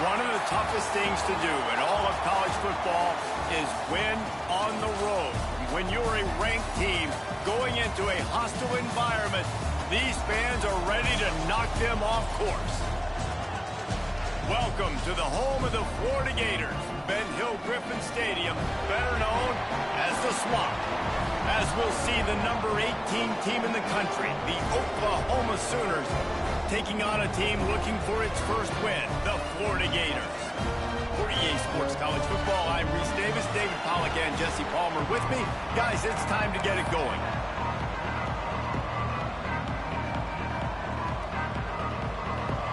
One of the toughest things to do in all of college football is win on the road. When you're a ranked team going into a hostile environment, these fans are ready to knock them off course. Welcome to the home of the Florida Gators, Ben Hill Griffin Stadium, better known as the Swamp. As we'll see the number 18 team in the country, the Oklahoma Sooners, taking on a team looking for its first win, the Florida Gators. For EA Sports College Football, I'm Reese Davis, David Pollack, and Jesse Palmer with me. Guys, it's time to get it going.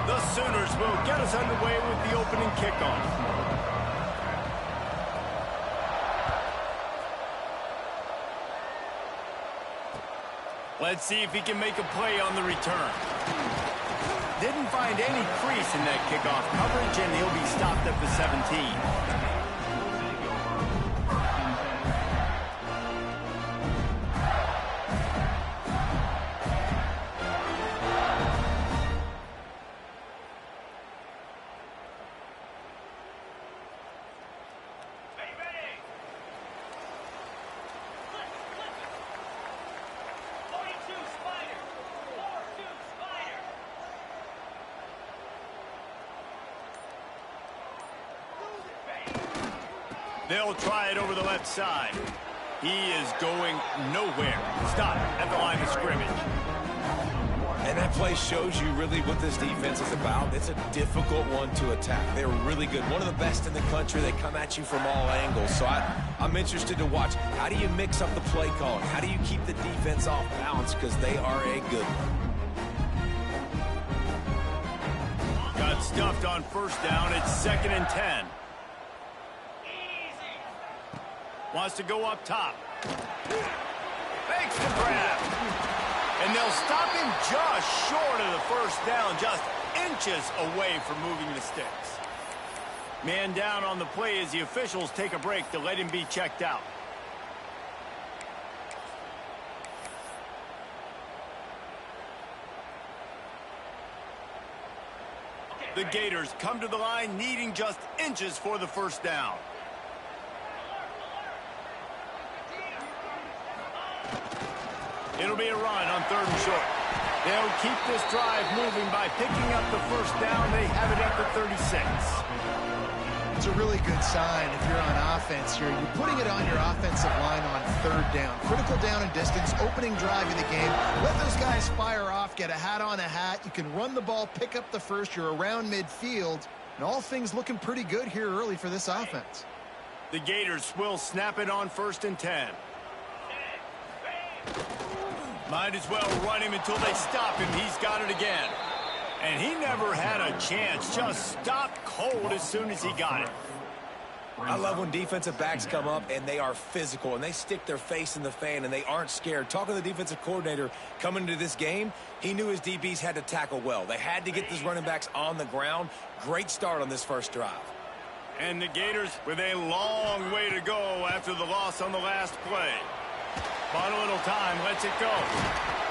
The Sooners will get us underway with the opening kickoff. Let's see if he can make a play on the return. Didn't find any crease in that kickoff coverage, and he'll be stopped at the 17. They'll try it over the left side. He is going nowhere. Stop at the line of scrimmage. And that play shows you really what this defense is about. It's a difficult one to attack. They're really good. One of the best in the country. They come at you from all angles. So I'm interested to watch. How do you mix up the play calling? How do you keep the defense off balance? Because they are a good one. Got stuffed on first down. It's 2nd and 10. Wants to go up top. Makes the grab. And they'll stop him just short of the first down, just inches away from moving the sticks. Man down on the play as the officials take a break to let him be checked out. The Gators come to the line needing just inches for the first down. It'll be a run on 3rd and short. They'll keep this drive moving by picking up the first down. They have it at the 36. It's a really good sign if you're on offense here. You're putting it on your offensive line on 3rd down. Critical down and distance, opening drive of the game. Let those guys fire off, get a hat on a hat. You can run the ball, pick up the first. You're around midfield. And all things looking pretty good here early for this offense. The Gators will snap it on 1st and 10. Might as well run him until they stop him. He's got it again. And he never had a chance. Just stopped cold as soon as he got it. I love when defensive backs come up and they are physical and they stick their face in the fan and they aren't scared. Talking to the defensive coordinator coming into this game, he knew his DBs had to tackle well. They had to get these running backs on the ground. Great start on this first drive. And the Gators with a long way to go after the loss on the last play. Bought a little time, lets it go.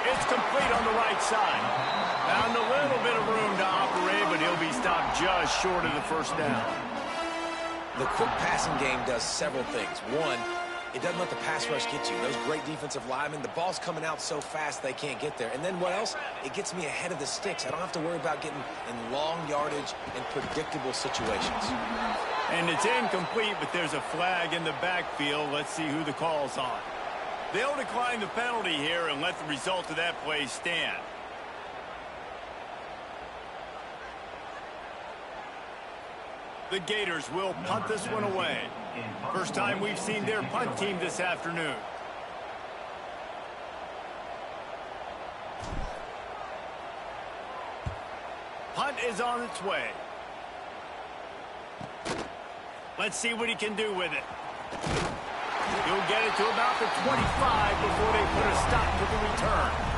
It's complete on the right side. Found a little bit of room to operate, but he'll be stopped just short of the first down. The quick passing game does several things. One, it doesn't let the pass rush get you. Those great defensive linemen, the ball's coming out so fast they can't get there. And then what else? It gets me ahead of the sticks. I don't have to worry about getting in long yardage and predictable situations. And it's incomplete, but there's a flag in the backfield. Let's see who the call's on. They'll decline the penalty here and let the result of that play stand. The Gators will punt this one away. First time we've seen their punt team this afternoon. Punt is on its way. Let's see what he can do with it. He'll get it to about the 25 before they put a stop to the return.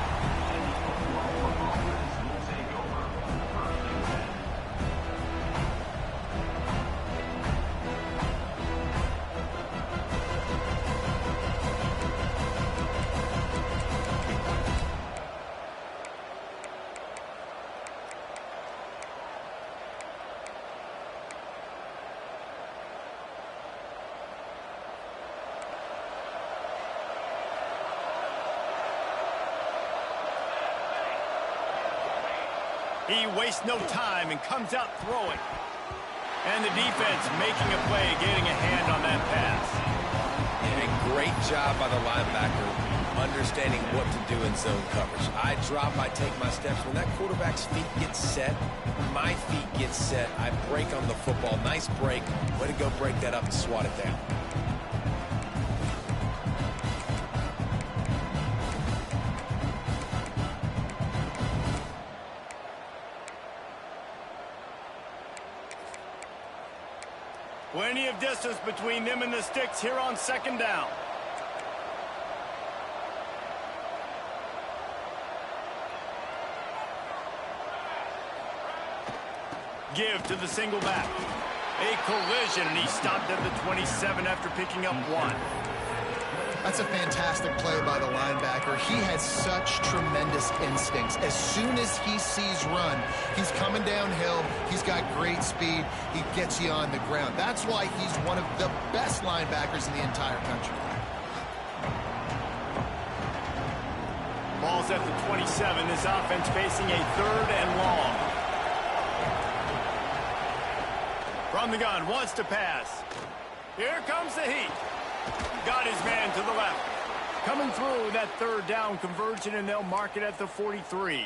He wastes no time and comes out throwing. And the defense making a play, getting a hand on that pass. And a great job by the linebacker understanding what to do in zone coverage. I drop, I take my steps. When that quarterback's feet get set, my feet get set, I break on the football. Nice break. Way to go break that up and swat it down. Plenty of distance between them and the sticks here on second down. Give to the single back. A collision, and he stopped at the 27 after picking up 1. That's a fantastic play by the linebacker. He has such tremendous instincts. As soon as he sees run, he's coming downhill. He's got great speed. He gets you on the ground. That's why he's one of the best linebackers in the entire country. Ball's at the 27. This offense facing a 3rd and long. From the gun, wants to pass. Here comes the heat. Got his man to the left. Coming through that 3rd down conversion, and they'll mark it at the 43.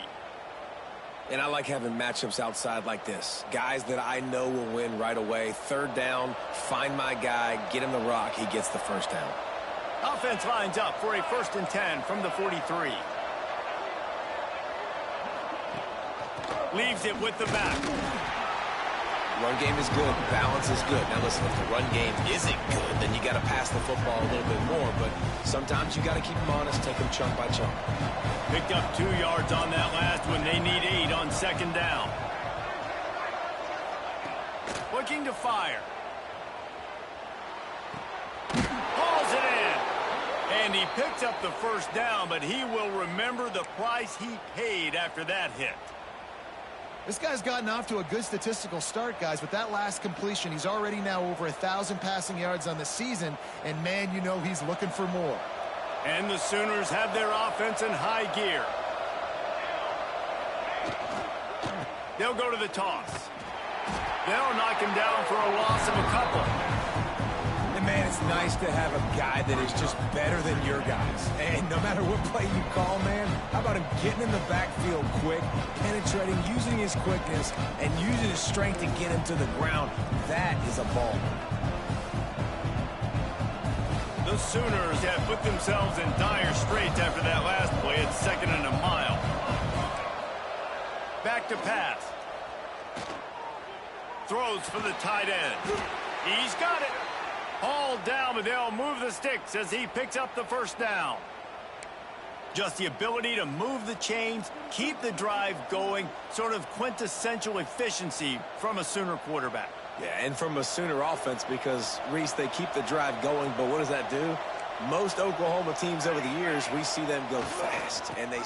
And I like having matchups outside like this. Guys that I know will win right away. 3rd down, find my guy, get him the rock, he gets the 1st down. Offense lines up for a 1st and 10 from the 43. Leaves it with the back. Run game is good. Balance is good. Now listen, if the run game isn't good, then you got to pass the football a little bit more. But sometimes you got to keep them honest, take them chunk by chunk. Picked up 2 yards on that last one. They need 8 on second down. Looking to fire. Hauls it in. And he picks up the 1st down, but he will remember the price he paid after that hit. This guy's gotten off to a good statistical start, guys. With that last completion, he's already now over 1,000 passing yards on the season. And, man, you know he's looking for more. And the Sooners have their offense in high gear. They'll go to the toss. They'll knock him down for a loss of a couple. And, man, it's nice to have a guy that is just better than your guys. And no matter what play you call, man, how about him getting in the backfield quick, penetrating, using his quickness, and using his strength to get him to the ground? That is a ball. The Sooners have put themselves in dire straits after that last play. It's 2nd and a mile. Back to pass. Throws for the tight end. He's got it. Hauled down, but they'll move the sticks as he picks up the 1st down. Just the ability to move the chains, keep the drive going, sort of quintessential efficiency from a Sooner quarterback. Yeah, and from a Sooner offense, because, Reese, they keep the drive going, but what does that do? Most Oklahoma teams over the years, we see them go fast, and they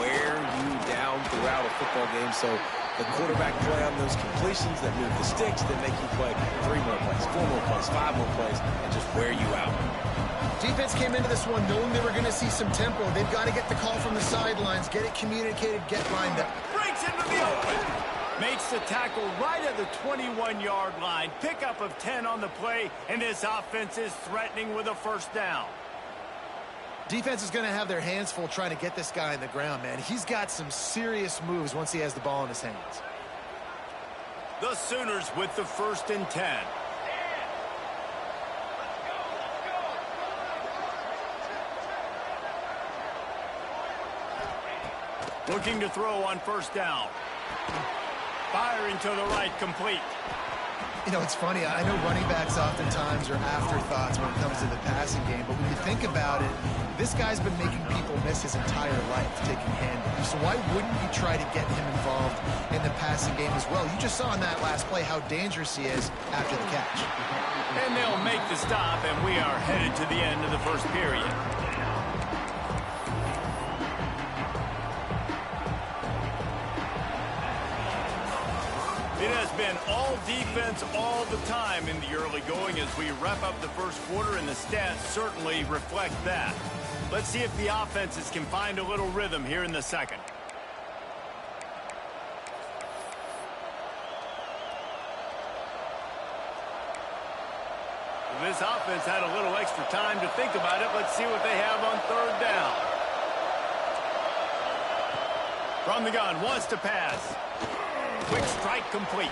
wear you down throughout a football game. So the quarterback play on those completions that move the sticks, that make you play 3 more plays, 4 more plays, 5 more plays, and just wear you out. Defense came into this one knowing they were going to see some tempo. They've got to get the call from the sidelines, get it communicated, get lined up. Breaks into the open. Makes the tackle right at the 21-yard line. Pickup of 10 on the play, and this offense is threatening with a 1st down. Defense is going to have their hands full trying to get this guy on the ground, man. He's got some serious moves once he has the ball in his hands. The Sooners with the 1st and 10. Looking to throw on 1st down. Firing to the right, complete. You know, it's funny. I know running backs oftentimes are afterthoughts when it comes to the passing game, but when you think about it, this guy's been making people miss his entire life taking handoffs. So why wouldn't you try to get him involved in the passing game as well? You just saw in that last play how dangerous he is after the catch. And they'll make the stop, and we are headed to the end of the 1st period. It has been all defense all the time in the early going as we wrap up the 1st quarter, and the stats certainly reflect that. Let's see if the offenses can find a little rhythm here in the 2nd. This offense had a little extra time to think about it. Let's see what they have on third down. From the gun, wants to pass. Quick strike complete.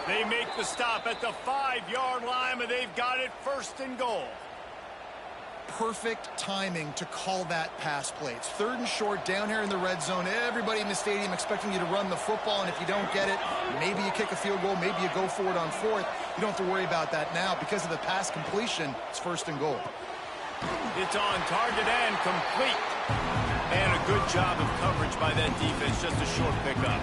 They make the stop at the 5-yard line, and they've got it first and goal. Perfect timing to call that pass play. It's third and short down here in the red zone. Everybody in the stadium expecting you to run the football, and if you don't get it, maybe you kick a field goal, maybe you go for it on fourth. You don't have to worry about that now. Because of the pass completion, it's first and goal. It's on target and complete. And a good job of coverage by that defense, just a short pickup.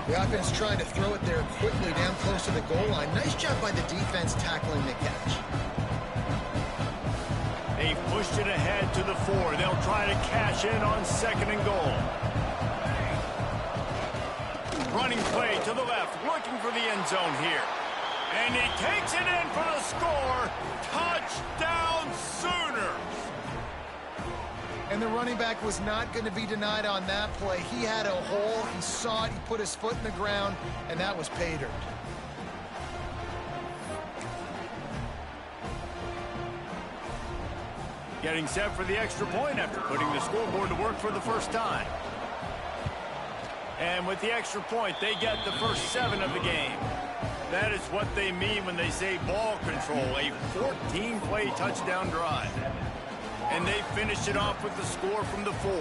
The offense trying to throw it there quickly down close to the goal line. Nice job by the defense tackling the catch. They pushed it ahead to the 4. They'll try to cash in on second and goal. Running play to the left, looking for the end zone here. And he takes it in for the score. Touchdown Sooners! And the running back was not going to be denied on that play. He had a hole, he saw it, he put his foot in the ground, and that was pay dirt. Getting set for the extra point after putting the scoreboard to work for the first time. And with the extra point, they get the first 7 of the game. That is what they mean when they say ball control, a 14-play touchdown drive. And they finished it off with the score from the 4.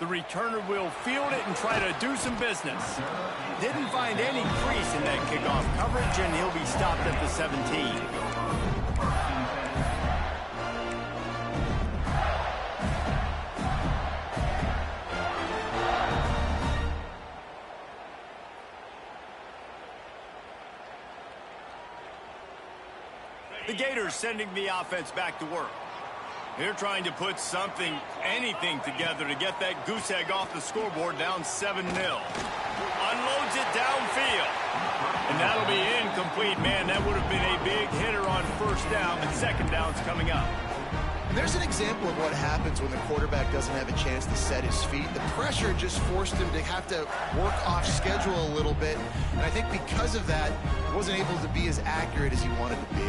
The returner will field it and try to do some business. Didn't find any crease in that kickoff coverage, and he'll be stopped at the 17. The Gators sending the offense back to work. They're trying to put something, anything together to get that goose egg off the scoreboard down 7-0. Unloads it downfield. And that'll be incomplete. Man, that would have been a big hitter on first down, but second down's coming up. And there's an example of what happens when the quarterback doesn't have a chance to set his feet. The pressure just forced him to have to work off schedule a little bit. And I think because of that, he wasn't able to be as accurate as he wanted to be.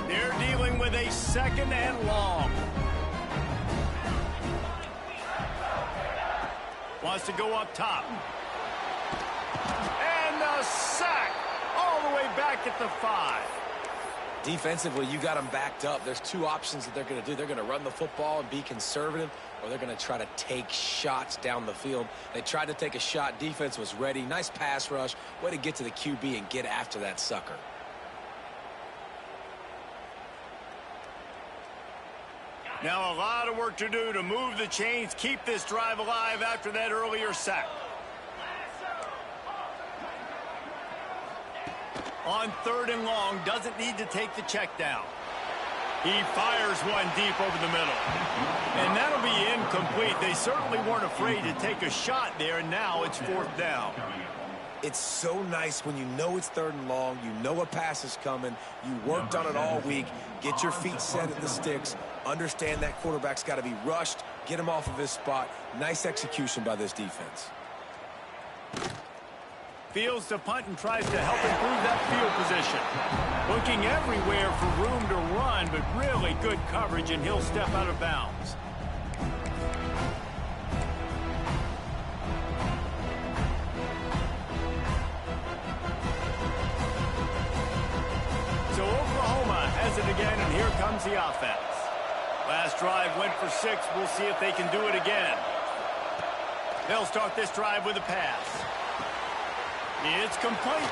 They're dealing with a second and long. Wants to go up top. And a sack all the way back at the 5. Defensively, you got them backed up. There's 2 options that they're going to do. They're going to run the football and be conservative, or they're going to try to take shots down the field. They tried to take a shot. Defense was ready. Nice pass rush. Way to get to the QB and get after that sucker. Now a lot of work to do to move the chains, keep this drive alive after that earlier sack. On third and long, doesn't need to take the check down. He fires one deep over the middle. And that'll be incomplete. They certainly weren't afraid to take a shot there, and now it's fourth down. It's so nice when you know it's third and long, you know a pass is coming, you worked on it all week, get your feet set at the sticks, understand that quarterback's got to be rushed, get him off of his spot. Nice execution by this defense. Fields to punt and tries to help improve that field position. Looking everywhere for room to run, but really good coverage, and he'll step out of bounds. So Oklahoma has it again, and here comes the offense. Last drive went for 6. We'll see if they can do it again. They'll start this drive with a pass. It's complete.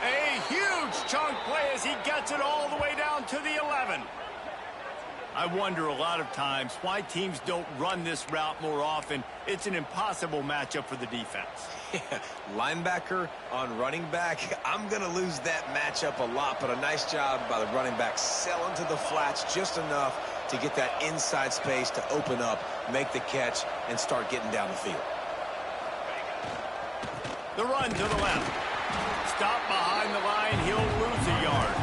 A huge chunk play as he gets it all the way down to the 11. I wonder a lot of times why teams don't run this route more often. It's an impossible matchup for the defense. Yeah, linebacker on running back. I'm going to lose that matchup a lot, but a nice job by the running back selling to the flats just enough to get that inside space to open up, make the catch, and start getting down the field. The run to the left. Stop behind the line. He'll lose a yard.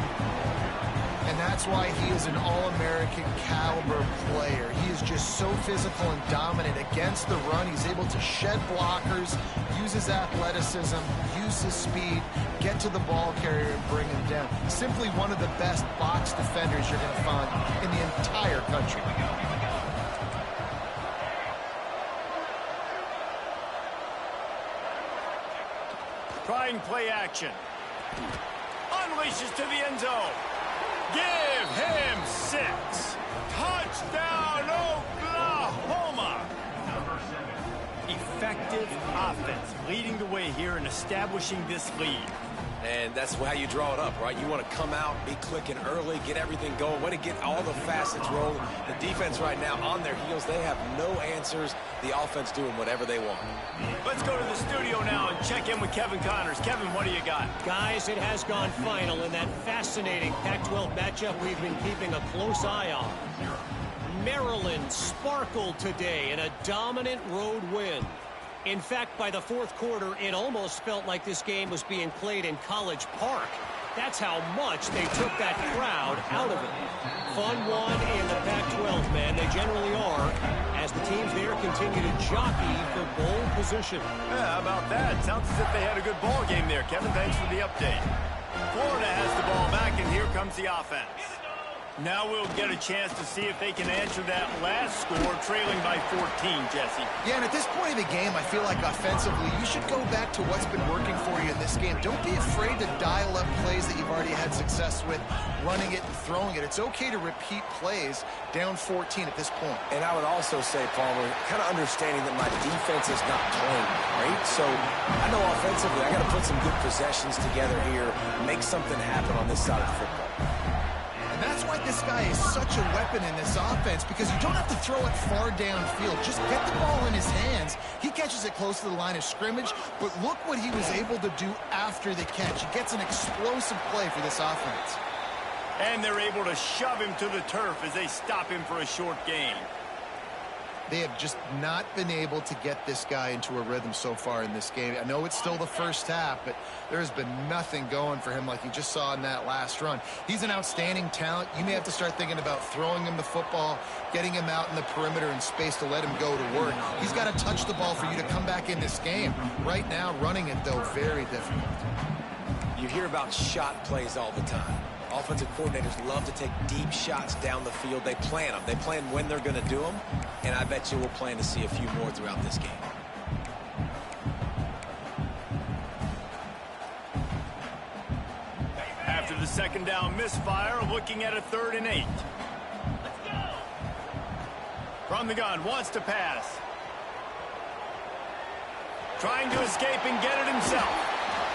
And And that's why he is an All-American caliber player. He is just so physical and dominant against the run. He's able to shed blockers, use his athleticism, use his speed, get to the ball carrier and bring him down. Simply one of the best box defenders you're going to find in the entire country. Trying play action. Unleashes to the end zone. Give him 6. Touchdown, Oklahoma. Effective offense leading the way here and establishing this lead. And that's how you draw it up, right? You want to come out, be clicking early, get everything going, want to get all the facets rolling. The defense right now on their heels, they have no answers. The offense doing whatever they want. Let's go to the studio now and check in with Kevin Connors. Kevin, what do you got? Guys, it has gone final in that fascinating Pac-12 matchup we've been keeping a close eye on. Maryland sparkled today in a dominant road win. In fact, by the fourth quarter, it almost felt like this game was being played in College Park. That's how much they took that crowd out of it. Fun one in the Pac-12, man. They generally are, as the teams there continue to jockey for bowl position. Yeah, how about that? Sounds as if they had a good ball game there. Kevin, thanks for the update. Florida has the ball back, and here comes the offense. Now we'll get a chance to see if they can answer that last score, trailing by 14, Jesse. Yeah, and at this point of the game, I feel like offensively, you should go back to what's been working for you in this game. Don't be afraid to dial up plays that you've already had success with, running it and throwing it. It's okay to repeat plays down 14 at this point. And I would also say, Palmer, kind of understanding that my defense is not playing great. So I know offensively, I got to put some good possessions together here, make something happen on this side of the football. And that's why this guy is such a weapon in this offense, because you don't have to throw it far downfield. Just get the ball in his hands. He catches it close to the line of scrimmage, but look what he was able to do after the catch. He gets an explosive play for this offense. And they're able to shove him to the turf as they stop him for a short gain. They have just not been able to get this guy into a rhythm so far in this game. I know it's still the first half, but there has been nothing going for him like you just saw in that last run. He's an outstanding talent. You may have to start thinking about throwing him the football, getting him out in the perimeter in space to let him go to work. He's got to touch the ball for you to come back in this game. Right now, running it, though, very difficult. You hear about shot plays all the time. Offensive coordinators love to take deep shots down the field. They plan them. They plan when they're going to do them, and I bet you we'll plan to see a few more throughout this game. After the second down misfire, looking at a 3rd and 8. From the gun, wants to pass. Trying to escape and get it himself.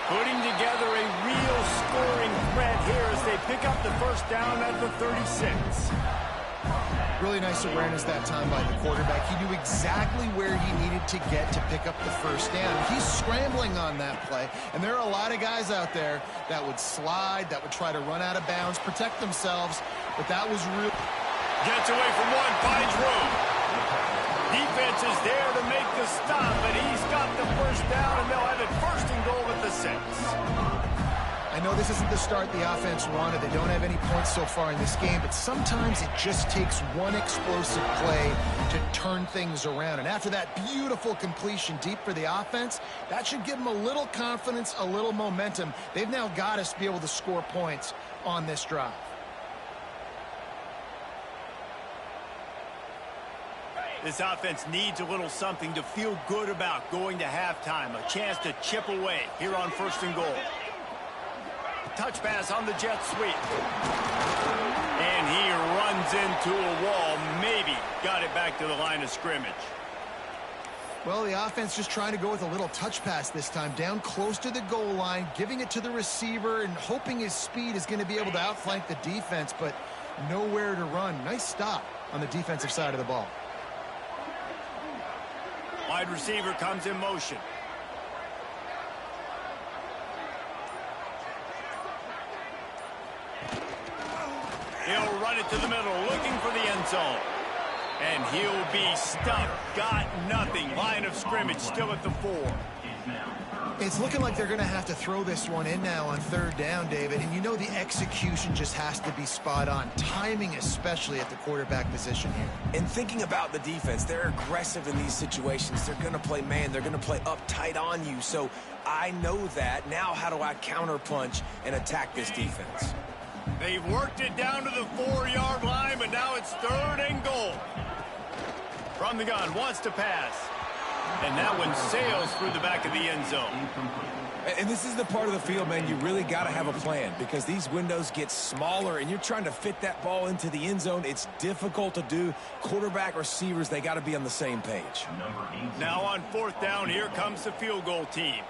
Putting together a real scoring threat here as they pick up the first down at the 36. Really nice awareness that time by the quarterback. He knew exactly where he needed to get to pick up the first down. He's scrambling on that play, and there are a lot of guys out there that would slide, that would try to run out of bounds, protect themselves, but that was real. Gets away from one, finds room. Defense is there to make the stop, but he's got the first down, and they'll have it 1st and goal at the 6. I know this isn't the start the offense wanted. They don't have any points so far in this game, but sometimes it just takes one explosive play to turn things around. And after that beautiful completion deep for the offense, that should give them a little confidence, a little momentum. They've now got us to be able to score points on this drive. This offense needs a little something to feel good about going to halftime. A chance to chip away here on 1st and goal. Touch pass on the jet sweep. And he runs into a wall. Maybe got it back to the line of scrimmage. Well, the offense just trying to go with a little touch pass this time. Down close to the goal line, giving it to the receiver and hoping his speed is going to be able to outflank the defense, but nowhere to run. Nice stop on the defensive side of the ball. Wide receiver comes in motion. He'll run it to the middle, looking for the end zone. And he'll be stuffed. Got nothing. Line of scrimmage still at the 4. It's looking like they're going to have to throw this one in now on third down, David. And you know the execution just has to be spot on. Timing especially at the quarterback position here. And thinking about the defense, they're aggressive in these situations. They're going to play man. They're going to play up tight on you. So I know that. Now how do I counterpunch and attack this defense? They've worked it down to the 4-yard line, but now it's 3rd and goal. From the gun, wants to pass. And that one sails through the back of the end zone. And this is the part of the field, man, you really got to have a plan because these windows get smaller and you're trying to fit that ball into the end zone. It's difficult to do. Quarterback, receivers, they got to be on the same page. Now on 4th down, here comes the field goal team.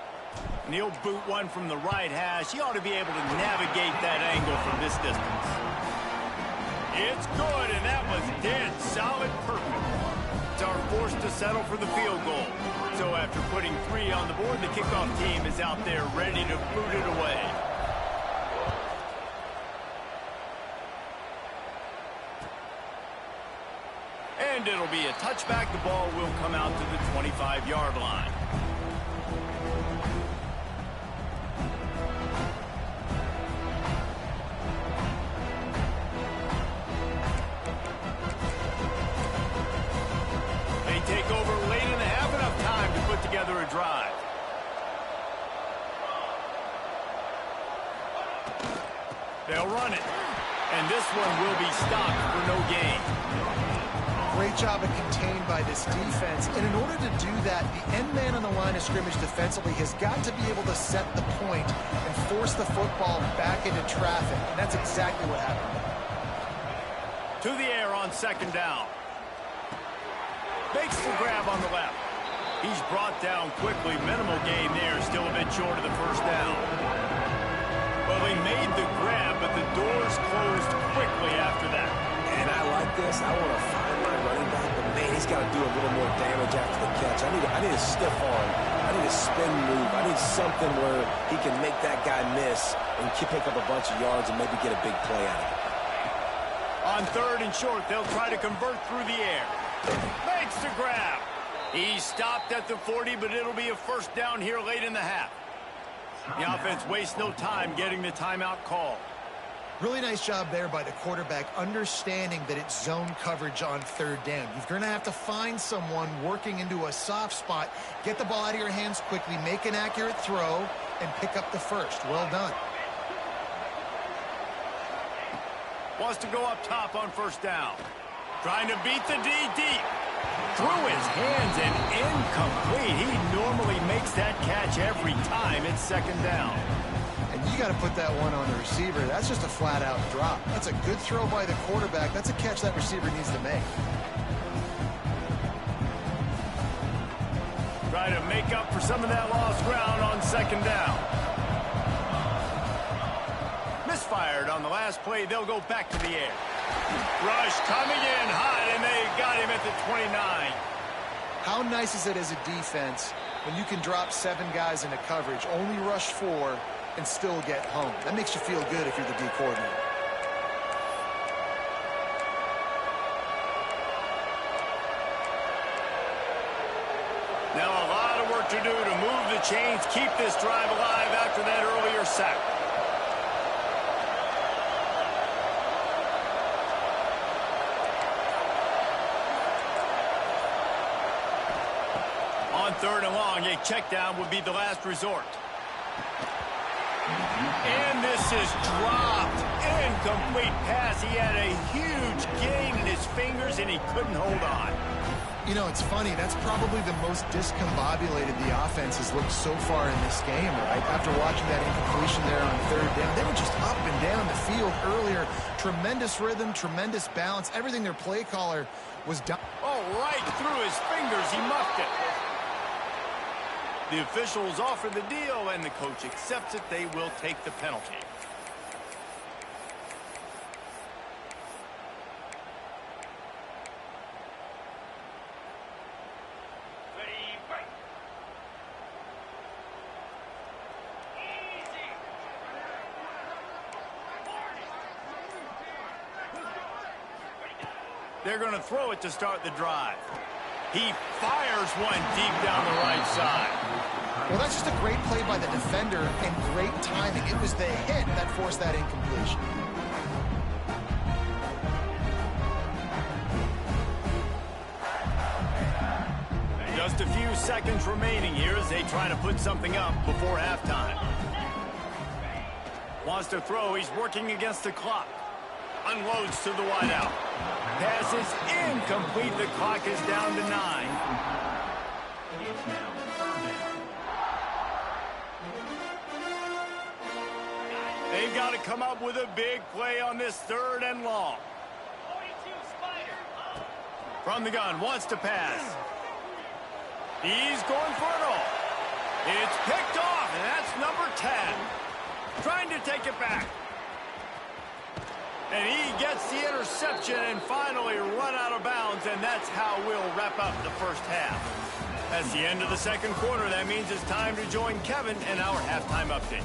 And he'll boot one from the right hash. He ought to be able to navigate that angle from this distance. It's good, and that was dead solid perfect. Are forced to settle for the field goal. So after putting 3 on the board, the kickoff team is out there ready to boot it away. And it'll be a touchback. The ball will come out to the 25-yard line. Take over late in the half, enough time to put together a drive. They'll run it. And this one will be stopped for no gain. Great job of contained by this defense. And in order to do that, the end man on the line of scrimmage defensively has got to be able to set the point and force the football back into traffic. And that's exactly what happened. To the air on 2nd down. Makes the grab on the left. He's brought down quickly. Minimal gain there. Still a bit short of the 1st down. Well, they made the grab, but the doors closed quickly after that. And I like this. I want to find my running back, but man, he's got to do a little more damage after the catch. I need a stiff arm. I need a spin move. I need something where he can make that guy miss and pick up a bunch of yards and maybe get a big play out of it. On 3rd and short, they'll try to convert through the air. Makes the grab. He stopped at the 40, but it'll be a 1st down here late in the half. The offense wastes no time getting the timeout call. Really nice job there by the quarterback, understanding that it's zone coverage on 3rd down. You're going to have to find someone working into a soft spot, get the ball out of your hands quickly, make an accurate throw, and pick up the 1st. Well done. Wants to go up top on 1st down. Trying to beat the D deep. Through his hands and incomplete. He normally makes that catch every time. It's 2nd down. And you got to put that one on the receiver. That's just a flat-out drop. That's a good throw by the quarterback. That's a catch that receiver needs to make. Try to make up for some of that lost ground on 2nd down. Misfired on the last play. They'll go back to the air. Rush coming in hot, and they got him at the 29. How nice is it as a defense when you can drop 7 guys into coverage, only rush 4, and still get home? That makes you feel good if you're the D coordinator. Now a lot of work to do to move the chains, keep this drive alive after that earlier sack. On 3rd and long, a check down would be the last resort. And this is dropped. Incomplete pass. He had a huge gain in his fingers, and he couldn't hold on. You know, it's funny. That's probably the most discombobulated the offense has looked so far in this game, right? After watching that incompletion there on 3rd down, they were just up and down the field earlier. Tremendous rhythm, tremendous balance. Everything their play caller was done. Oh, right through his fingers. He muffed it. The officials offer the deal, and the coach accepts it. They will take the penalty. They're going to throw it to start the drive. He fires one deep down the right side. Well, that's just a great play by the defender and great timing. It was the hit that forced that incompletion. Just a few seconds remaining here as they try to put something up before halftime. Wants to throw. He's working against the clock. Unloads to the wideout. Pass is incomplete. The clock is down to 9. They've got to come up with a big play on this 3rd and long. From the gun, wants to pass. He's going for it all. It's picked off, and that's number 10. Trying to take it back. And he gets the interception and finally run out of bounds, and that's how we'll wrap up the first half. That's the end of the 2nd quarter. That means it's time to join Kevin in our halftime update.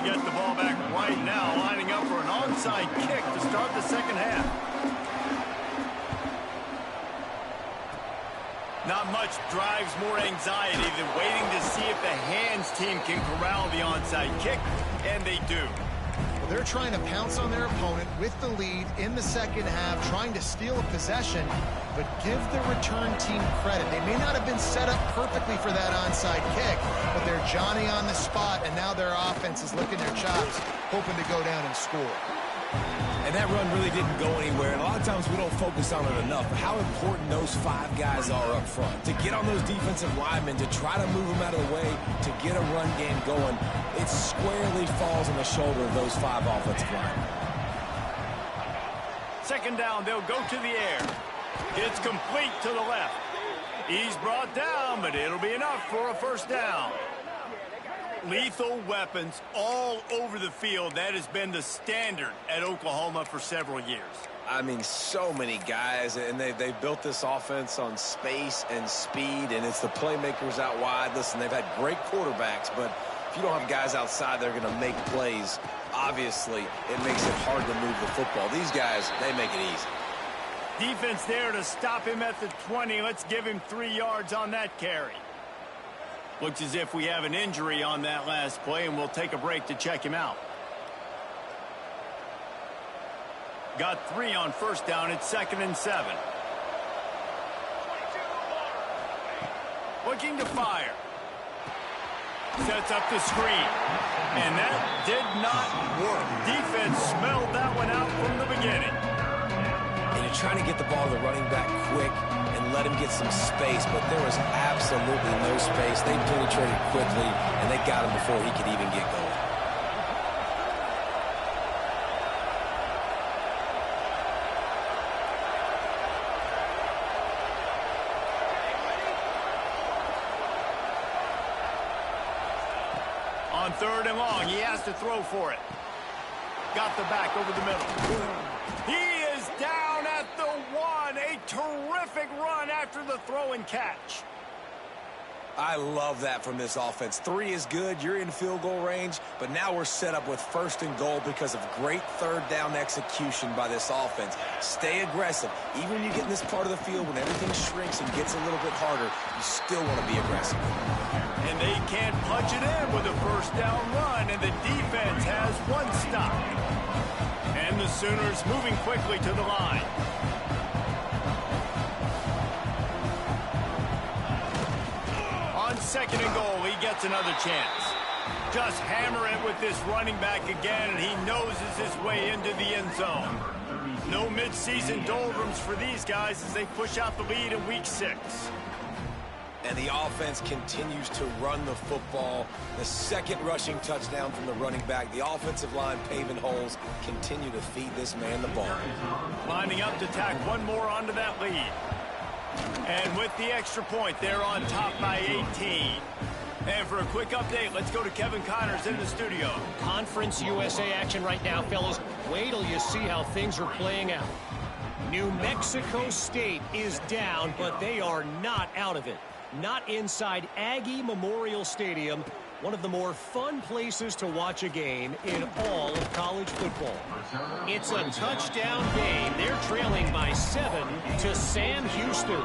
Get the ball back right now, lining up for an onside kick to start the 2nd half. Not much drives more anxiety than waiting to see if the hands team can corral the onside kick, and they do. Well, they're trying to pounce on their opponent with the lead in the 2nd half, trying to steal a possession, but give the return team credit. They may not have been set up perfectly for that onside kick, but they're Johnny on the spot, and now their offense is licking their chops, hoping to go down and score. And that run really didn't go anywhere, and a lot of times we don't focus on it enough, but how important those 5 guys are up front. To get on those defensive linemen, to try to move them out of the way, to get a run game going, it squarely falls on the shoulder of those 5 offensive linemen. 2nd down, they'll go to the air. It's complete to the left. He's brought down, but it'll be enough for a 1st down. Lethal weapons all over the field. That has been the standard at Oklahoma for several years. I mean, so many guys, and they built this offense on space and speed, and it's the playmakers out wide. Listen, they've had great quarterbacks, but if you don't have guys outside, they're going to make plays. Obviously, it makes it hard to move the football. These guys, they make it easy. Defense there to stop him at the 20. Let's give him 3 yards on that carry. Looks as if we have an injury on that last play, and we'll take a break to check him out. Got 3 on 1st down. It's 2nd and 7. Looking to fire. Sets up the screen. And that did not work. Defense smelled that one out from the beginning. And you're trying to get the ball to the running back quick and let him get some space, but there was absolutely no space. They penetrated quickly, and they got him before he could even get going. On 3rd and long, he has to throw for it. Got the back over the middle. He is down at the 1. A terrific run after the throw and catch. I love that from this offense. 3 is good. You're in field goal range, but now we're set up with 1st and goal because of great 3rd down execution by this offense. Stay aggressive. Even when you get in this part of the field, when everything shrinks and gets a little bit harder, you still want to be aggressive. And they can't punch it in with a 1st down run, and the defense has 1 stop. And the Sooners moving quickly to the line. On 2nd and goal, he gets another chance. Just hammer it with this running back again, and he noses his way into the end zone. No midseason doldrums for these guys as they push out the lead in week 6. And the offense continues to run the football. The 2nd rushing touchdown from the running back. The offensive line paving holes. Continue to feed this man the ball. Lining up to tack 1 more onto that lead. And with the extra point, they're on top by 18. And for a quick update, let's go to Kevin Connors in the studio. Conference USA action right now, fellas. Wait till you see how things are playing out. New Mexico State is down, but they are not out of it. Not inside Aggie Memorial Stadium, one of the more fun places to watch a game in all of college football. It's a touchdown game. They're trailing by 7 to Sam Houston.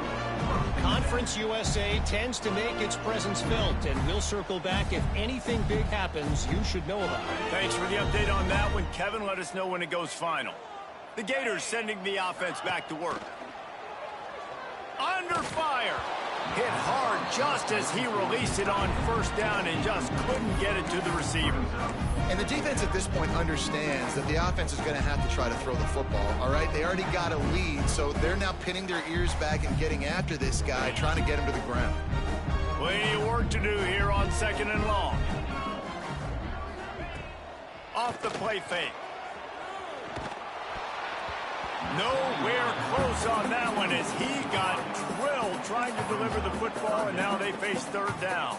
Conference USA tends to make its presence felt, and we'll circle back if anything big happens you should know about. Thanks for the update on that one, Kevin. Let us know when it goes final. The Gators sending the offense back to work. Under fire. Hit hard just as he released it on first down and just couldn't get it to the receiver. And the defense at this point understands that the offense is going to have to try to throw the football, all right? They already got a lead, so they're now pinning their ears back and getting after this guy, trying to get him to the ground. Plenty of work to do here on 2nd and long. Off the play fake. Nowhere close on that one as he got drilled trying to deliver the football, and now they face 3rd down.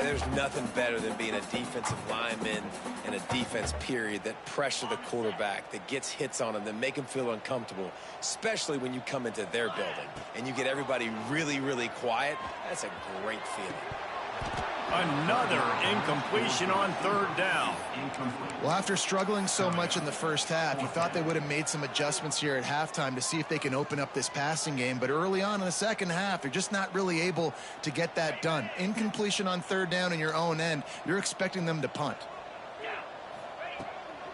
There's nothing better than being a defensive lineman and a defense period that pressure the quarterback, that gets hits on him, that make him feel uncomfortable, especially when you come into their building and you get everybody really, really quiet. That's a great feeling. Another incompletion on 3rd down. Well, after struggling so much in the first half, you thought they would have made some adjustments here at halftime to see if they can open up this passing game. But early on in the second half, they're just not really able to get that done. Incompletion on 3rd down in your own end, you're expecting them to punt.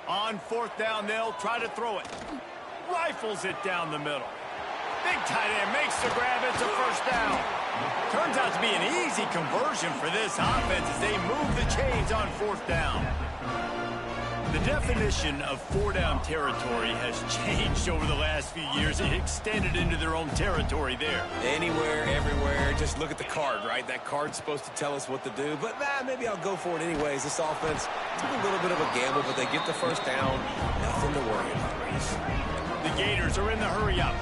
On 4th down, they'll try to throw it. Rifles it down the middle. Big tight end makes the grab. It's a 1st down. Turns out to be an easy conversion for this offense as they move the chains on 4th down. The definition of 4-down territory has changed over the last few years. It extended into their own territory there. Anywhere, everywhere, just look at the card, right? That card's supposed to tell us what to do, but maybe I'll go for it anyways. This offense took a little bit of a gamble, but they get the 1st down. Nothing to worry about, Reese. The Gators are in the hurry-up.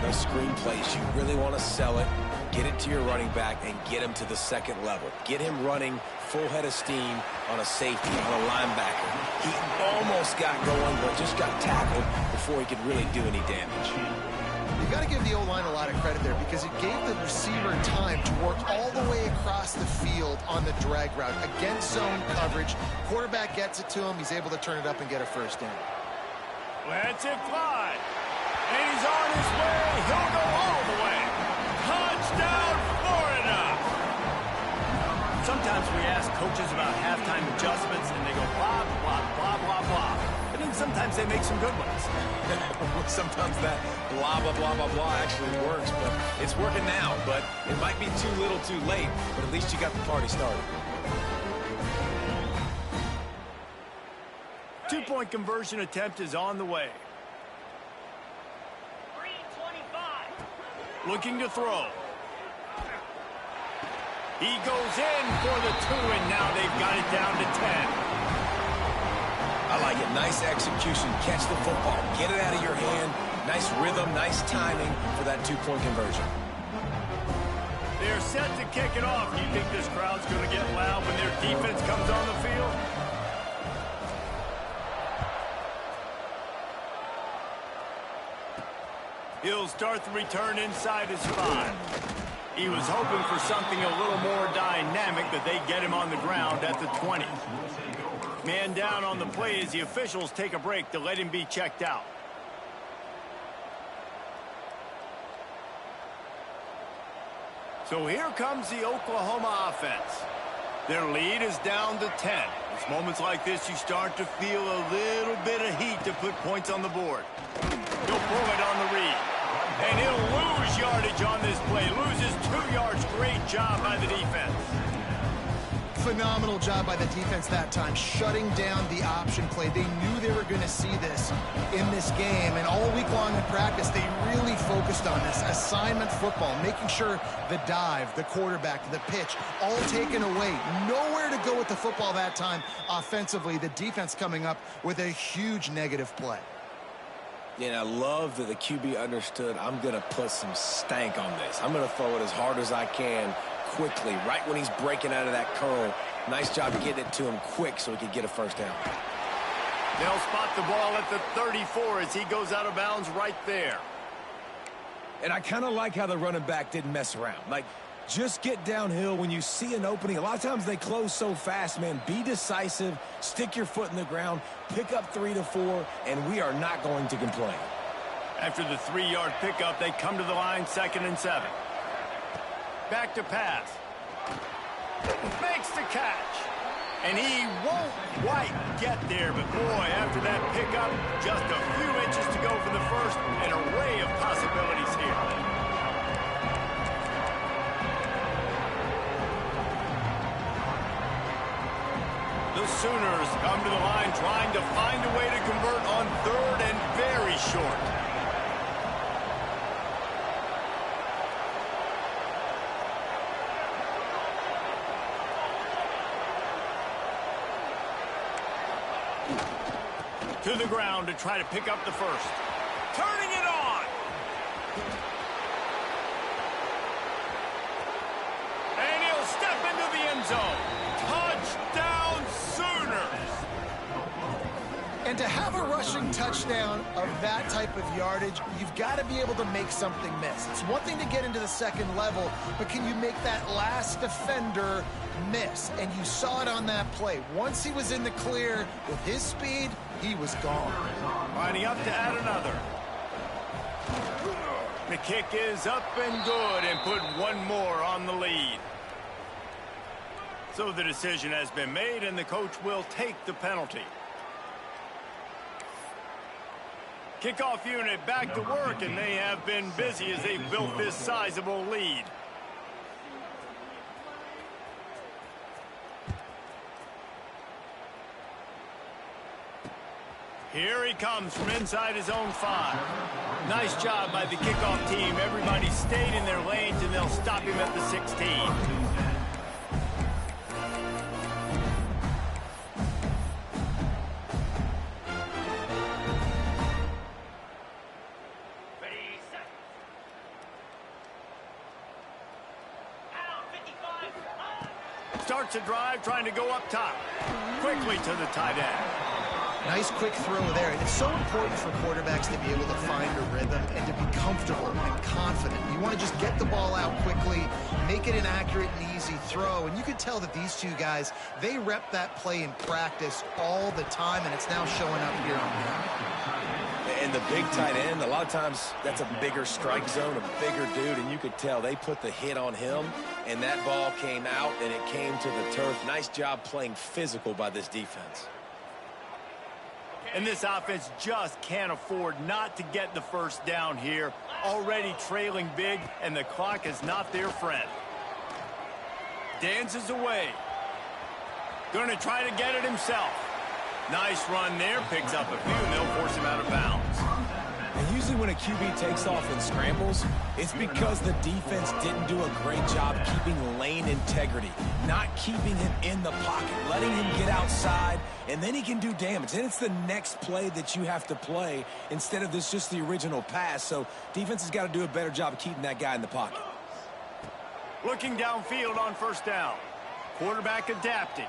Those screen plays, you really want to sell it, get it to your running back, and get him to the 2nd level. Get him running full head of steam on a safety, on a linebacker. He almost got going, but just got tackled before he could really do any damage. You got to give the O-line a lot of credit there because it gave the receiver time to work all the way across the field on the drag route against zone coverage. Quarterback gets it to him. He's able to turn it up and get a 1st down. Lets it fly. And he's on his way. He'll go all the way. Touchdown, Florida. Sometimes we ask coaches about halftime adjustments, and they go blah, blah, blah, blah, blah. And then sometimes they make some good ones. Sometimes that blah, blah, blah, blah, blah actually works, but it's working now. But it might be too little too late, but at least you got the party started. 2-point conversion attempt is on the way. Looking to throw. He goes in for the 2, and now they've got it down to 10. I like it. Nice execution. Catch the football. Get it out of your hand. Nice rhythm, nice timing for that 2-point conversion. They're set to kick it off. Do you think this crowd's going to get loud when their defense comes on the field? He'll start the return inside his 5. He was hoping for something a little more dynamic, but they get him on the ground at the 20. Man down on the play as the officials take a break to let him be checked out. So here comes the Oklahoma offense. Their lead is down to 10. It's moments like this you start to feel a little bit of heat to put points on the board. He'll pull it on the read. And he'll lose yardage on this play. Loses 2 yards. Great job by the defense. Phenomenal job by the defense that time, shutting down the option play. They knew they were going to see this in this game, and all week long in practice, they really focused on this. Assignment football, making sure the dive, the quarterback, the pitch, all taken away. Nowhere to go with the football that time offensively. The defense coming up with a huge negative play. And I love that the QB understood, I'm going to put some stank on this. I'm going to throw it as hard as I can quickly, right when he's breaking out of that curl. Nice job getting it to him quick so he could get a 1st down. They'll spot the ball at the 34 as he goes out of bounds right there. And I kind of like how the running back didn't mess around. Like, Just get downhill when you see an opening. A lot of times they close so fast, man. Be decisive, stick your foot in the ground, pick up 3 to 4, and we are not going to complain. After the 3-yard pickup, they come to the line, 2nd and 7. Back to pass. Makes the catch. And he won't quite get there, but boy, after that pickup, just a few inches to go for the first. An array of possibilities here. The Sooners come to the line trying to find a way to convert on 3rd and very short. To the ground to try to pick up the first. Turning it on. And he'll step into the end zone. Touchdown Sooners. And to have a rushing touchdown of that type of yardage, you've got to be able to make something miss. It's one thing to get into the second level, but can you make that last defender miss? And you saw it on that play. Once he was in the clear with his speed, he was gone. Lining up to add another. The kick is up and good and put one more on the lead. So the decision has been made and the coach will take the penalty. Kickoff unit back to work, and they have been busy as they've built this sizable lead. Here he comes from inside his own 5. Nice job by the kickoff team. Everybody stayed in their lanes, and they'll stop him at the 16. Starts a drive trying to go up top. Quickly to the tight end. Nice quick throw there. And it's so important for quarterbacks to be able to find a rhythm and to be comfortable and confident. You want to just get the ball out quickly, make it an accurate and easy throw. And you can tell that these two guys, they rep that play in practice all the time, and it's now showing up here on camera. And the big tight end, a lot of times that's a bigger strike zone, a bigger dude, and you could tell they put the hit on him, and that ball came out, and it came to the turf. Nice job playing physical by this defense. And this offense just can't afford not to get the first down here. Already trailing big, and the clock is not their friend. Dances away. Going to try to get it himself. Nice run there. Picks up a few, and they'll force him out of bounds. And usually when a QB takes off and scrambles, it's because the defense didn't do a great job keeping lane integrity, not keeping him in the pocket, letting him get outside, and then he can do damage. And it's the next play that you have to play instead of this just the original pass. So defense has got to do a better job of keeping that guy in the pocket. Looking downfield on first down. Quarterback adapting.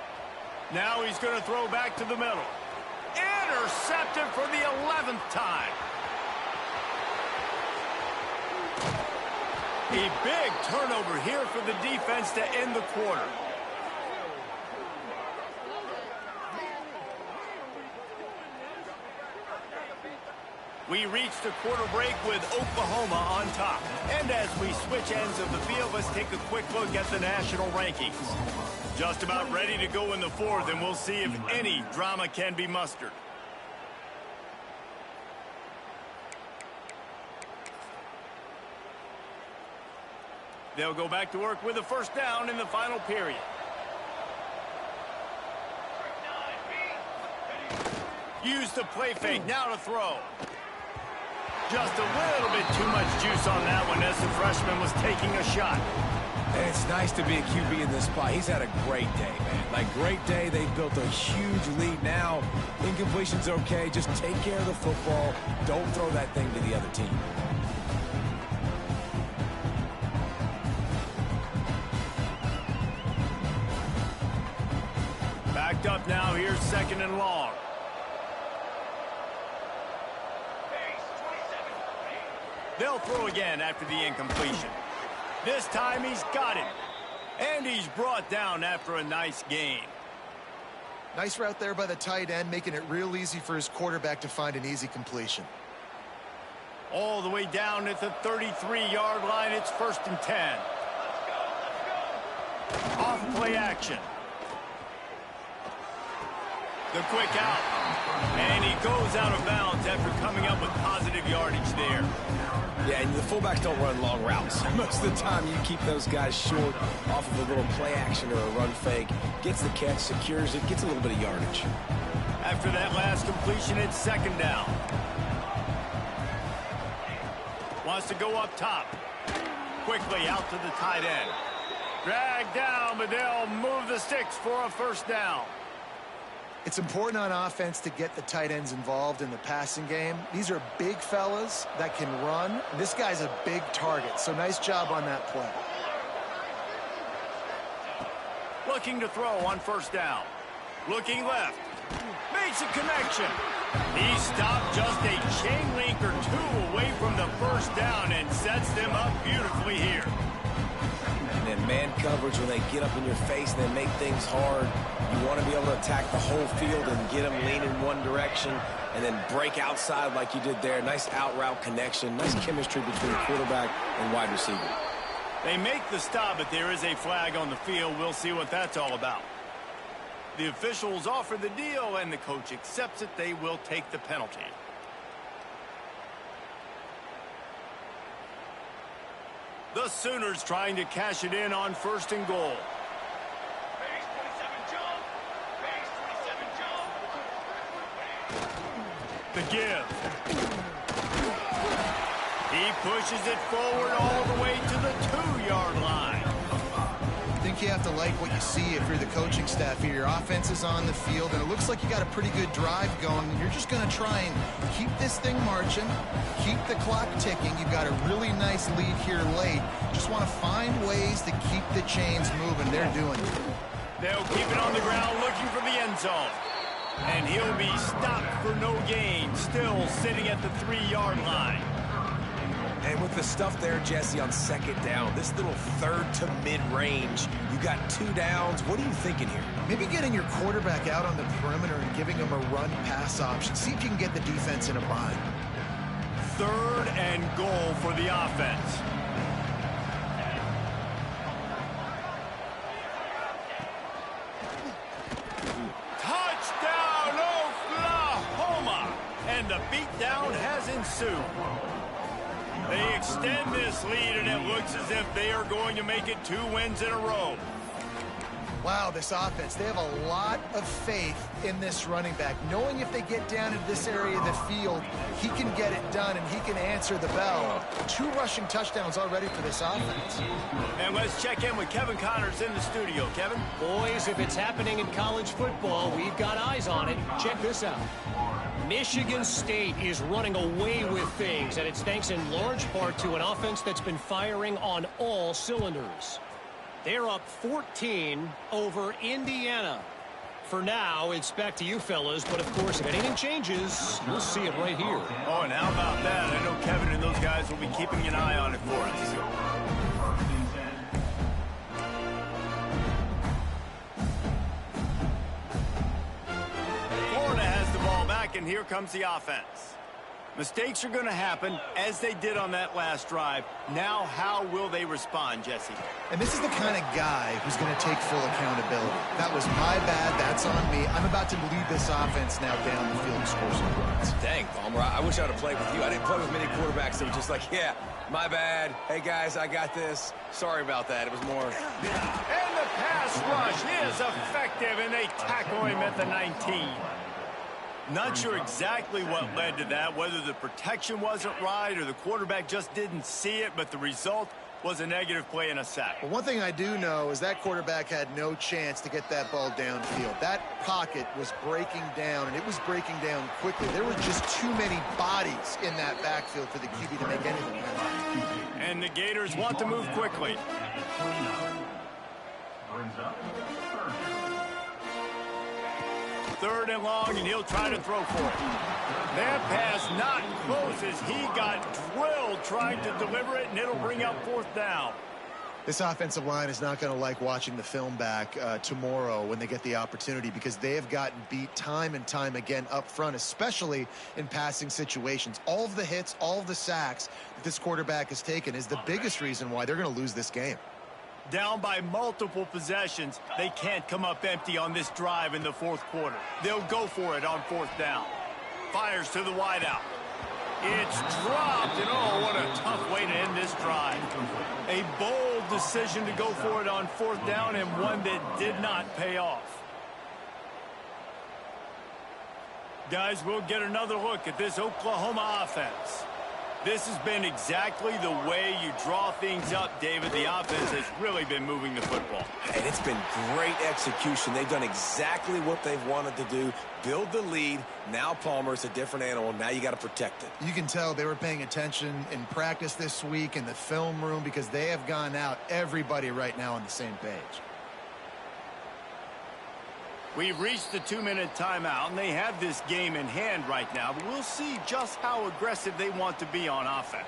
Now he's going to throw back to the middle. Intercepted for the 11th time. A big turnover here for the defense to end the quarter. We reached the quarter break with Oklahoma on top. And as we switch ends of the field, let's take a quick look at the national rankings. Just about ready to go in the fourth, and we'll see if any drama can be mustered. They'll go back to work with a first down in the final period. Use the play fake, now to throw. Just a little bit too much juice on that one as the freshman was taking a shot. And it's nice to be a QB in this spot. He's had a great day, man. Like, great day. They've built a huge lead now. Incompletion's okay. Just take care of the football. Don't throw that thing to the other team. Backed up now. Here's second and long. They'll throw again after the incompletion. This time he's got it. And he's brought down after a nice gain. Nice route there by the tight end, making it real easy for his quarterback to find an easy completion. All the way down at the 33-yard line, it's 1st and 10. Off play action. The quick out. And he goes out of bounds after coming up with positive yardage there. Yeah, and the fullbacks don't run long routes. Most of the time, you keep those guys short off of a little play action or a run fake. Gets the catch, secures it, gets a little bit of yardage. After that last completion, it's 2nd down. Wants to go up top. Quickly out to the tight end. Dragged down, but they'll move the sticks for a 1st down. It's important on offense to get the tight ends involved in the passing game. These are big fellas that can run. This guy's a big target, so nice job on that play. Looking to throw on 1st down. Looking left. Makes a connection. He stopped just a chain link or two away from the 1st down and sets them up beautifully here. And then man coverage, when they get up in your face and they make things hard, you want to be able to attack the whole field and get them lean in one direction and then break outside like you did there. Nice out route connection, nice chemistry between quarterback and wide receiver. They make the stop, but there is a flag on the field. We'll see what that's all about. The officials offer the deal, and the coach accepts it. They will take the penalty. The Sooners trying to cash it in on 1st and goal. The give. He pushes it forward all the way to the 2-yard line. I think you have to like what you see if you're the coaching staff here. Your offense is on the field, and it looks like you got a pretty good drive going. You're just going to try and keep this thing marching, keep the clock ticking. You've got a really nice lead here late. Just want to find ways to keep the chains moving. They're doing it. They'll keep it on the ground looking for the end zone. And he'll be stopped for no gain, still sitting at the 3-yard line. And with the stuff there, Jesse, on 2nd down, this little 3rd to mid-range, you got 2 downs. What are you thinking here? Maybe getting your quarterback out on the perimeter and giving him a run-pass option. See if you can get the defense in a bind. 3rd and goal for the offense. Touchdown, Oklahoma! And the beatdown has ensued. They extend this lead, and it looks as if they are going to make it 2 wins in a row. Wow, this offense, they have a lot of faith in this running back, knowing if they get down into this area of the field, he can get it done and he can answer the bell. 2 rushing touchdowns already for this offense. And let's check in with Kevin Connors in the studio. Kevin? Boys, if it's happening in college football, we've got eyes on it. Check this out. Michigan State is running away with things, and it's thanks in large part to an offense that's been firing on all cylinders. They're up 14 over Indiana. For now, it's back to you fellas, but of course, if anything changes, we'll see it right here. Oh, and how about that? I know Kevin and those guys will be keeping an eye on it for us. Florida has the ball back, and here comes the offense. Mistakes are going to happen, as they did on that last drive. Now, how will they respond, Jesse? And this is the kind of guy who's going to take full accountability. That was my bad. That's on me. I'm about to lead this offense now down the field and score some runs. Dang, Palmer, I wish I would have played with you. I didn't play with many quarterbacks that were just like, yeah, my bad. Hey, guys, I got this. Sorry about that. It was more. And the pass rush is effective, and they tackle him at the 19. Not sure exactly what led to that, whether the protection wasn't right or the quarterback just didn't see it, but the result was a negative play and a sack. Well, one thing I do know is that quarterback had no chance to get that ball downfield. That pocket was breaking down, and it was breaking down quickly. There were just too many bodies in that backfield for the QB to make anything happen. And the Gators want to move quickly. Third and long, and he'll try to throw for it. That pass not close as he got drilled trying to deliver it, and it'll bring up 4th down. This offensive line is not going to like watching the film back tomorrow when they get the opportunity, because they have gotten beat time and time again up front, especially in passing situations. All of the hits, all of the sacks that this quarterback has taken is the biggest reason why they're going to lose this game. Down by multiple possessions, they can't come up empty on this drive in the fourth quarter. They'll go for it on fourth down. Fires to the wideout. It's dropped, and oh, what a tough way to end this drive. A bold decision to go for it on fourth down, and one that did not pay off. Guys, we'll get another look at this Oklahoma offense. This has been exactly the way you draw things up, David. The offense has really been moving the football. And it's been great execution. They've done exactly what they've wanted to do. Build the lead. Now Palmer's a different animal. Now you got to protect it. You can tell they were paying attention in practice this week in the film room, because they have gone out, everybody right now on the same page. We've reached the 2-minute timeout, and they have this game in hand right now, but we'll see just how aggressive they want to be on offense.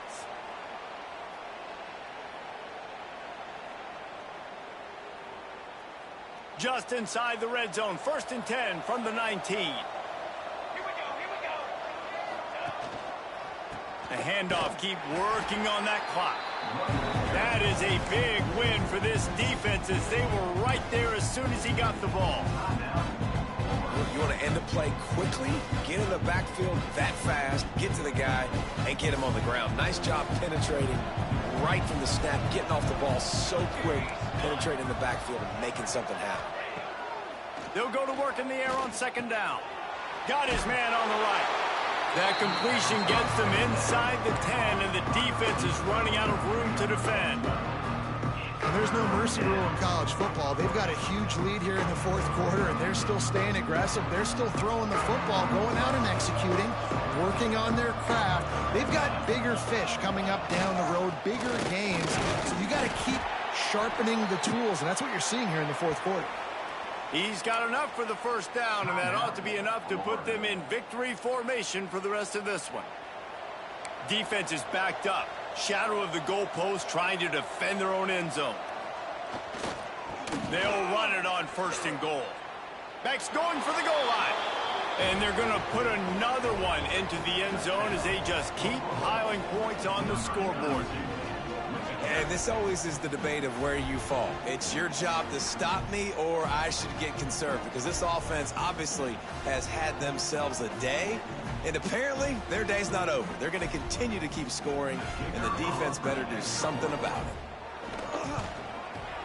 Just inside the red zone, 1st and 10 from the 19. Here we go. A handoff, keep working on that clock. That is a big win for this defense, as they were right there as soon as he got the ball. You want to end the play quickly, get in the backfield that fast, get to the guy, and get him on the ground. Nice job penetrating right from the snap, getting off the ball so quick, penetrating the backfield and making something happen. They'll go to work in the air on 2nd down. Got his man on the right. That completion gets them inside the 10, and the defense is running out of room to defend. And there's no mercy rule in college football. They've got a huge lead here in the fourth quarter, and they're still staying aggressive. They're still throwing the football, going out and executing, working on their craft. They've got bigger fish coming up down the road, bigger games. So you got to keep sharpening the tools, and that's what you're seeing here in the fourth quarter. He's got enough for the 1st down, and that ought to be enough to put them in victory formation for the rest of this one. Defense is backed up. Shadow of the goalpost, trying to defend their own end zone. They'll run it on 1st and goal. Beck's going for the goal line. And they're going to put another one into the end zone as they just keep piling points on the scoreboard. And this always is the debate of where you fall. It's your job to stop me, or I should get conserved, because this offense obviously has had themselves a day, and apparently their day's not over. They're going to continue to keep scoring, and the defense better do something about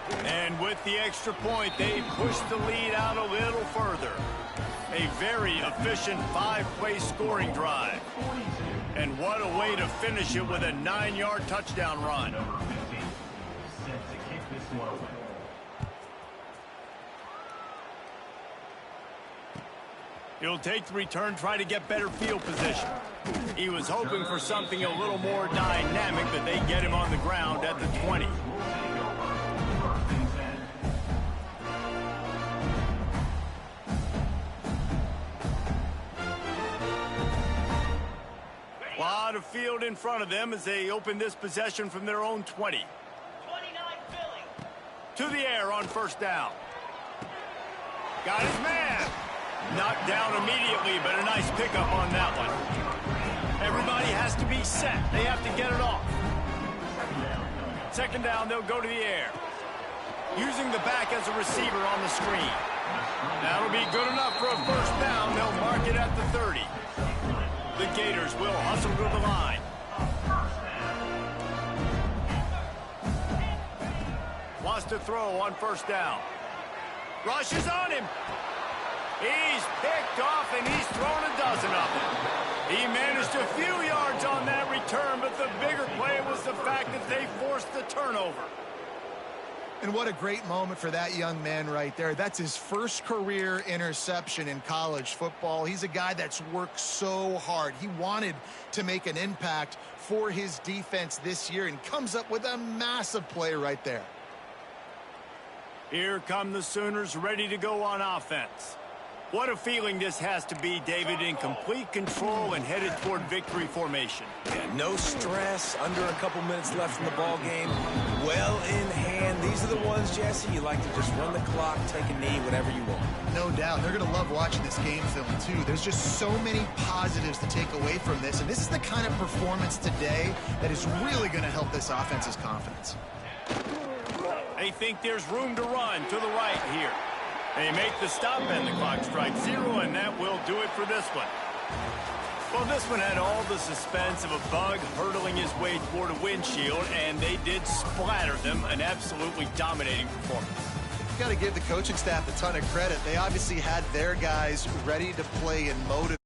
it. And with the extra point, they push the lead out a little further. A very efficient 5-play scoring drive. And what a way to finish it with a 9-yard touchdown run. He'll take the return, try to get better field position. He was hoping for something a little more dynamic, but they get him on the ground at the 20. A lot of field in front of them as they open this possession from their own 20. 29 Philly. To the air on 1st down. Got his man. Knocked down immediately, but a nice pickup on that one. Everybody has to be set. They have to get it off. 2nd down, they'll go to the air. Using the back as a receiver on the screen. That'll be good enough for a 1st down. They'll mark it at the 30. The Gators will hustle to the line. Wants to throw on 1st down. Rush is on him. He's picked off, and he's thrown a dozen of them. He managed a few yards on that return, but the bigger play was the fact that they forced the turnover. And what a great moment for that young man right there. That's his first career interception in college football. He's a guy that's worked so hard. He wanted to make an impact for his defense this year and comes up with a massive play right there. Here come the Sooners, ready to go on offense. What a feeling this has to be, David, in complete control and headed toward victory formation. Yeah, no stress, under a couple minutes left in the ball game. Well in hand. These are the ones, Jesse, you like to just run the clock, take a knee, whatever you want. No doubt. They're going to love watching this game film, too. There's just so many positives to take away from this, and this is the kind of performance today that is really going to help this offense's confidence. They think there's room to run to the right here. They make the stop and the clock strikes 0, and that will do it for this one. Well, this one had all the suspense of a bug hurtling his way toward a windshield, and they did splatter them. An absolutely dominating performance. Got to give the coaching staff a ton of credit. They obviously had their guys ready to play and motivate.